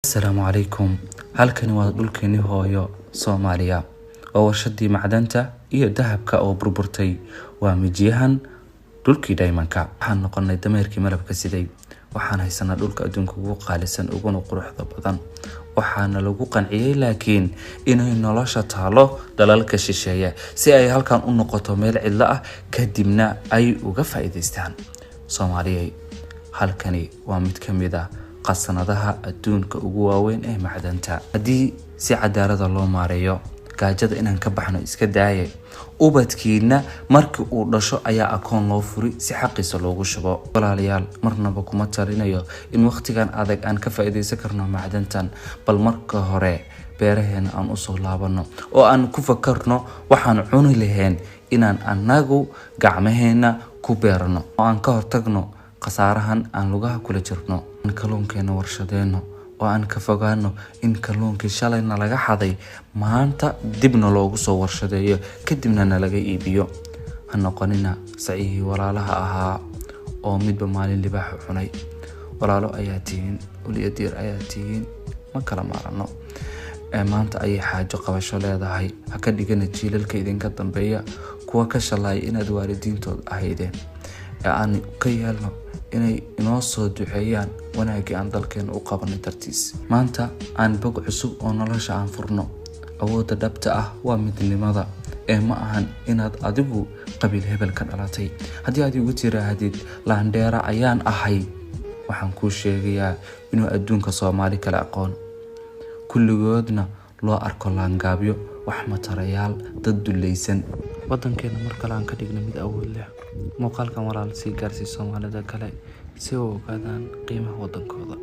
السلام عليكم. halkani waa dhulkeeni hooyo Soomaaliya oo warshadii macdanta iyo dahabka oo burburtay waa mijiyahan dhulkii Daymanka waxaan noqonay dameerkii malabka siday waxaan haysanaa dhulka adduunka ugu qaalisan uguna quruxda badan waxaana lagu qanciyay laakiin inay nolosha taalo dalalka shisheeye si ay halkan u noqoto meel cidla ah kadibna ay uga faa'iideystaan Soomaaliya halkani waa mid kamid ah qasanadaha adduunka ugu waaweyn ee macdanta hadii si cadaalad loo maareeyo gaajada inaan ka baxno iska daayay ubadkiina markii uu dhasho ayaa akoon loo furi si xaqiisa loogu shubo walaalayaal marnaba kuma talinayo in waqtigan adag aan ka faa'iideysan karno macdantan bal marka hore beeraheena aan u soo laabano oo aan ku fakarno waxaan cuni lahayn inaan anagu gacmaheena ku beerno oo aan ka hortagno qasaarahan aan lugaha kula jirno kalluunkeena warshadeeno oo aan ka fogaano in kalluunkii shalayna laga xaday maanta dibna loogu soo warshadeeyo kadibna laga iibiyo ha noqonina sacihi walaalaha ahaa oo midba maalin libaax cunay walaalo ayaa tihiin uliyadir ayaa tihiin ma kala maarano maanta ay xaajo qabasho leedahay ha ka dhigana jiilalka idinka dambeeya kuwa ka shalay inaad waalidiintood ahaydeen aan ka yeelno inay inoo soo duceeyaan wanaagii aan dalkeena u qabanay dartiis maanta aan bog cusub oo nolosha aan furno awoodda dhabta ah waa midnimada ma ahan inaad adigu qabiil hebel ka dhalatay haddii aad ugu tiraahdeed laandheera ayaan ahay waxaan kuu sheegayaa inuu adduunka Soomaali kala aqoon kulligoodna loo arko laangaabyo wax matarayaal dad dulaysan wadankeena marka aan ka dhigno mid awood leh muuqaalkan walaal si gaarsiis Soomaalida kale si oo ogaadaan qiimaha wadankooda